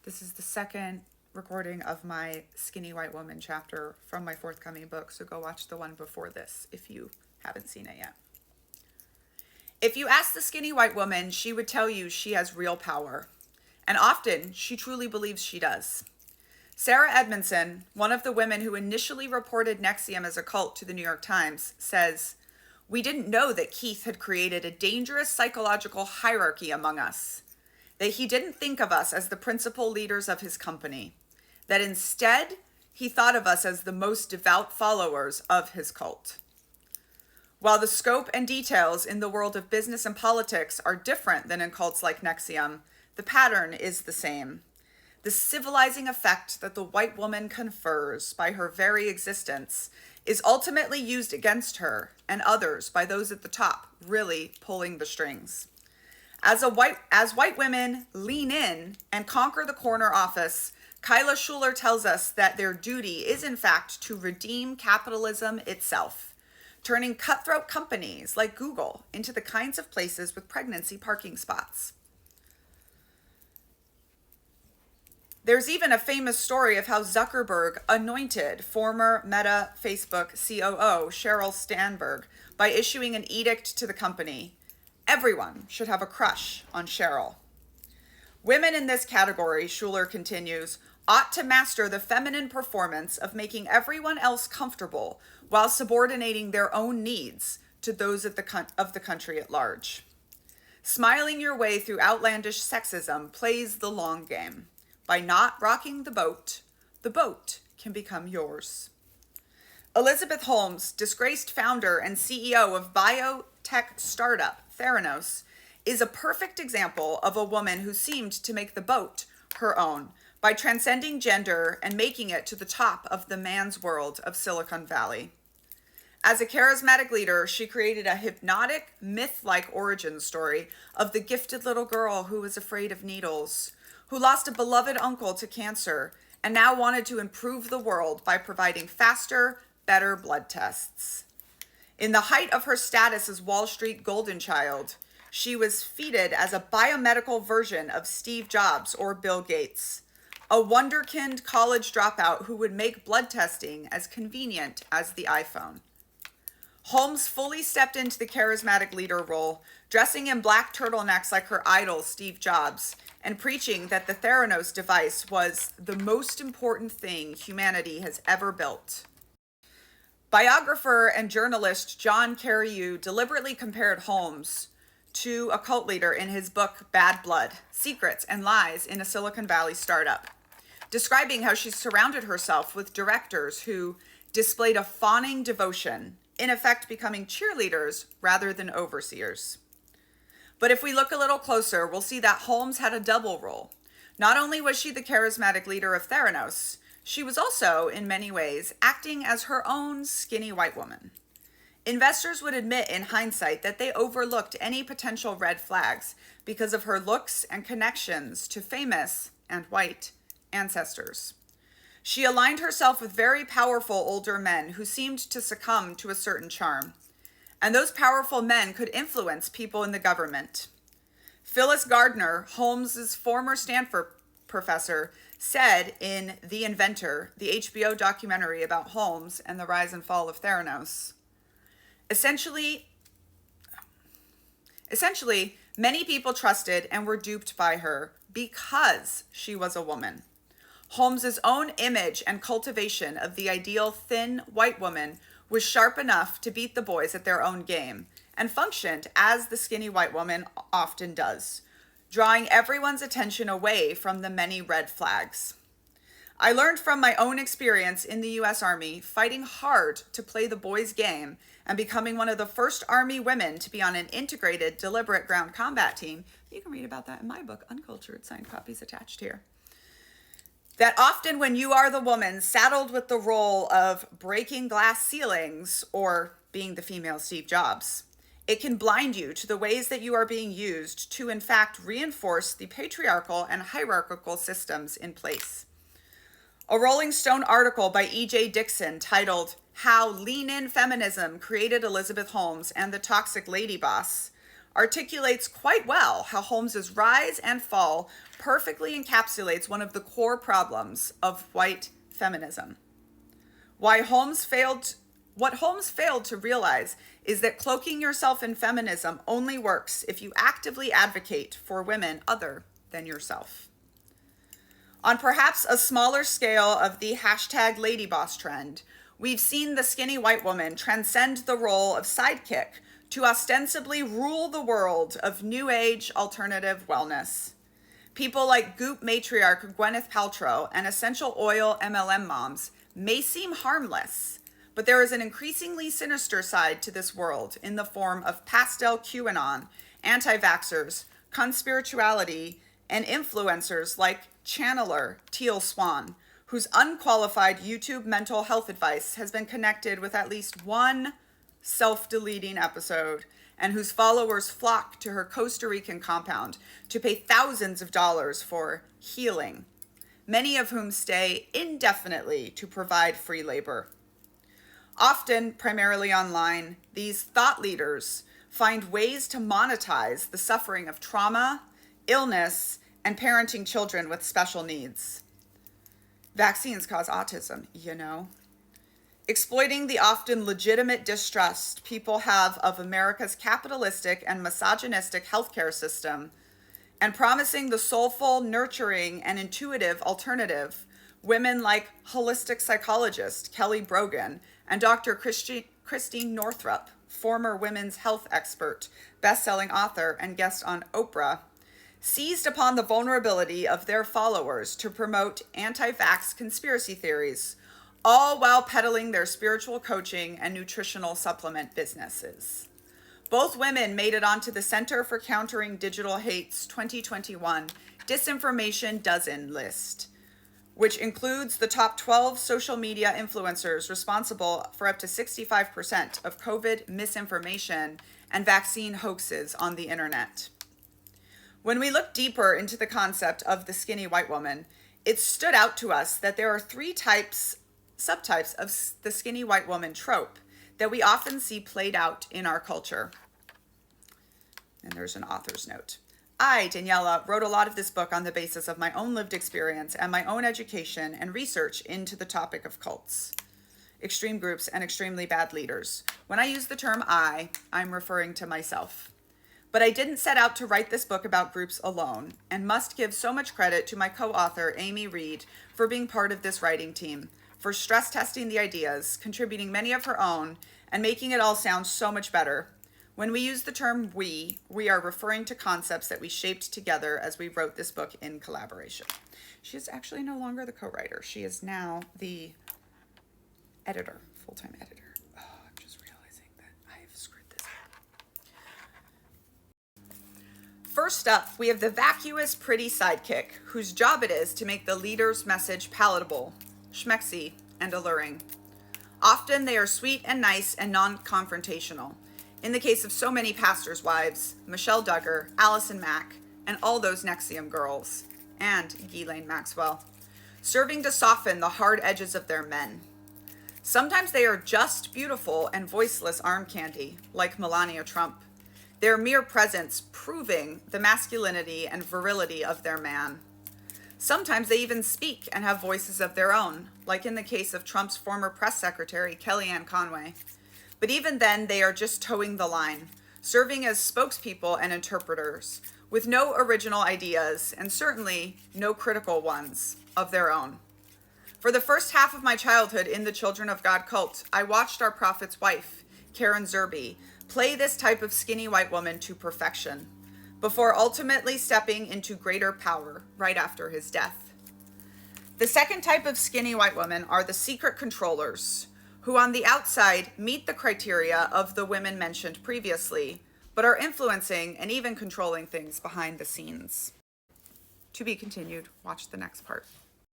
This is the second recording of my Skinny White Woman chapter from my forthcoming book, so go watch the one before this if you haven't seen it yet. If you ask the skinny white woman, she would tell you she has real power, and often she truly believes she does. Sarah Edmondson, one of the women who initially reported NXIVM as a cult to the New York Times, says, "We didn't know that Keith had created a dangerous psychological hierarchy among us, that he didn't think of us as the principal leaders of his company, that instead he thought of us as the most devout followers of his cult." While the scope and details in the world of business and politics are different than in cults like NXIVM, the pattern is the same. The civilizing effect that the white woman confers by her very existence is ultimately used against her and others by those at the top, really pulling the strings. As white women lean in and conquer the corner office, Kyla Schuler tells us that their duty is in fact to redeem capitalism itself, turning cutthroat companies like Google into the kinds of places with pregnancy parking spots. There's even a famous story of how Zuckerberg anointed former Meta Facebook COO Sheryl Sandberg by issuing an edict to the company: everyone should have a crush on Sheryl. Women in this category, Schuler continues, ought to master the feminine performance of making everyone else comfortable while subordinating their own needs to those of the country at large. Smiling your way through outlandish sexism plays the long game. By not rocking the boat can become yours. Elizabeth Holmes, disgraced founder and CEO of biotech startup Theranos, is a perfect example of a woman who seemed to make the boat her own by transcending gender and making it to the top of the man's world of Silicon Valley. As a charismatic leader, she created a hypnotic, myth-like origin story of the gifted little girl who was afraid of needles, who lost a beloved uncle to cancer, and now wanted to improve the world by providing faster, better blood tests. In the height of her status as Wall Street golden child, she was feted as a biomedical version of Steve Jobs or Bill Gates, a wonderkind college dropout who would make blood testing as convenient as the iPhone. Holmes fully stepped into the charismatic leader role, dressing in black turtlenecks like her idol, Steve Jobs, and preaching that the Theranos device was the most important thing humanity has ever built. Biographer and journalist John Carreyrou deliberately compared Holmes to a cult leader in his book Bad Blood: Secrets and Lies in a Silicon Valley Startup, describing how she surrounded herself with directors who displayed a fawning devotion, in effect becoming cheerleaders rather than overseers. But if we look a little closer, we'll see that Holmes had a double role. Not only was she the charismatic leader of Theranos, she was also, in many ways, acting as her own skinny white woman. Investors would admit in hindsight that they overlooked any potential red flags because of her looks and connections to famous and white ancestors. She aligned herself with very powerful older men who seemed to succumb to a certain charm. And those powerful men could influence people in the government. Phyllis Gardner, Holmes's former Stanford professor, said in The Inventor, the HBO documentary about Holmes and the rise and fall of Theranos, essentially, many people trusted and were duped by her because she was a woman. Holmes's own image and cultivation of the ideal thin white woman was sharp enough to beat the boys at their own game and functioned as the skinny white woman often does, drawing everyone's attention away from the many red flags. I learned from my own experience in the US Army, fighting hard to play the boys' game and becoming one of the first Army women to be on an integrated, deliberate ground combat team. You can read about that in my book, Uncultured, signed copies attached here. That often when you are the woman saddled with the role of breaking glass ceilings or being the female Steve Jobs, it can blind you to the ways that you are being used to, in fact, reinforce the patriarchal and hierarchical systems in place. A Rolling Stone article by E.J. Dixon titled "How Lean-In Feminism Created Elizabeth Holmes and the Toxic Lady Boss" articulates quite well how Holmes's rise and fall perfectly encapsulates one of the core problems of white feminism. What Holmes failed to realize is that cloaking yourself in feminism only works if you actively advocate for women other than yourself. On perhaps a smaller scale of the hashtag ladyboss trend, we've seen the skinny white woman transcend the role of sidekick to ostensibly rule the world of new age alternative wellness. People like Goop matriarch Gwyneth Paltrow and essential oil MLM moms may seem harmless, but there is an increasingly sinister side to this world in the form of pastel QAnon, anti-vaxxers, conspirituality, and influencers like channeler Teal Swan, whose unqualified YouTube mental health advice has been connected with at least one self-deleting episode, and whose followers flock to her Costa Rican compound to pay thousands of dollars for healing, many of whom stay indefinitely to provide free labor. Often, primarily online, these thought leaders find ways to monetize the suffering of trauma, illness, and parenting children with special needs. Vaccines cause autism, you know. Exploiting the often legitimate distrust people have of America's capitalistic and misogynistic healthcare system, and promising the soulful, nurturing, and intuitive alternative women like holistic psychologist Kelly Brogan and Dr. Christine Northrup, former women's health expert, best-selling author, and guest on Oprah, seized upon the vulnerability of their followers to promote anti-vax conspiracy theories, all while peddling their spiritual coaching and nutritional supplement businesses. Both women made it onto the Center for Countering Digital Hate's 2021 Disinformation Dozen list, which includes the top 12 social media influencers responsible for up to 65% of COVID misinformation and vaccine hoaxes on the internet. When we look deeper into the concept of the skinny white woman, it stood out to us that there are three subtypes of the skinny white woman trope that we often see played out in our culture. And there's an author's note. I, Daniela, wrote a lot of this book on the basis of my own lived experience and my own education and research into the topic of cults, extreme groups, and extremely bad leaders. When I use the term I'm referring to myself. But I didn't set out to write this book about groups alone, and must give so much credit to my co-author, Amy Reed, for being part of this writing team, for stress testing the ideas, contributing many of her own, and making it all sound so much better. When we use the term we are referring to concepts that we shaped together as we wrote this book in collaboration. She is actually no longer the co-writer. She is now the editor, full-time editor. Oh, I'm just realizing that I've screwed this up. First up, we have the vacuous, pretty sidekick, whose job it is to make the leader's message palatable, schmexy, and alluring. Often they are sweet and nice and non-confrontational. In the case of so many pastors' wives, Michelle Duggar, Allison Mack, and all those Nexium girls, and Ghislaine Maxwell, serving to soften the hard edges of their men. Sometimes they are just beautiful and voiceless arm candy, like Melania Trump, their mere presence proving the masculinity and virility of their man. Sometimes they even speak and have voices of their own, like in the case of Trump's former press secretary, Kellyanne Conway. But even then, they are just towing the line, serving as spokespeople and interpreters, with no original ideas, and certainly no critical ones, of their own. For the first half of my childhood in the Children of God cult, I watched our prophet's wife, Karen Zerby, play this type of skinny white woman to perfection, before ultimately stepping into greater power right after his death. The second type of skinny white woman are the secret controllers, who on the outside meet the criteria of the women mentioned previously, but are influencing and even controlling things behind the scenes. To be continued, watch the next part.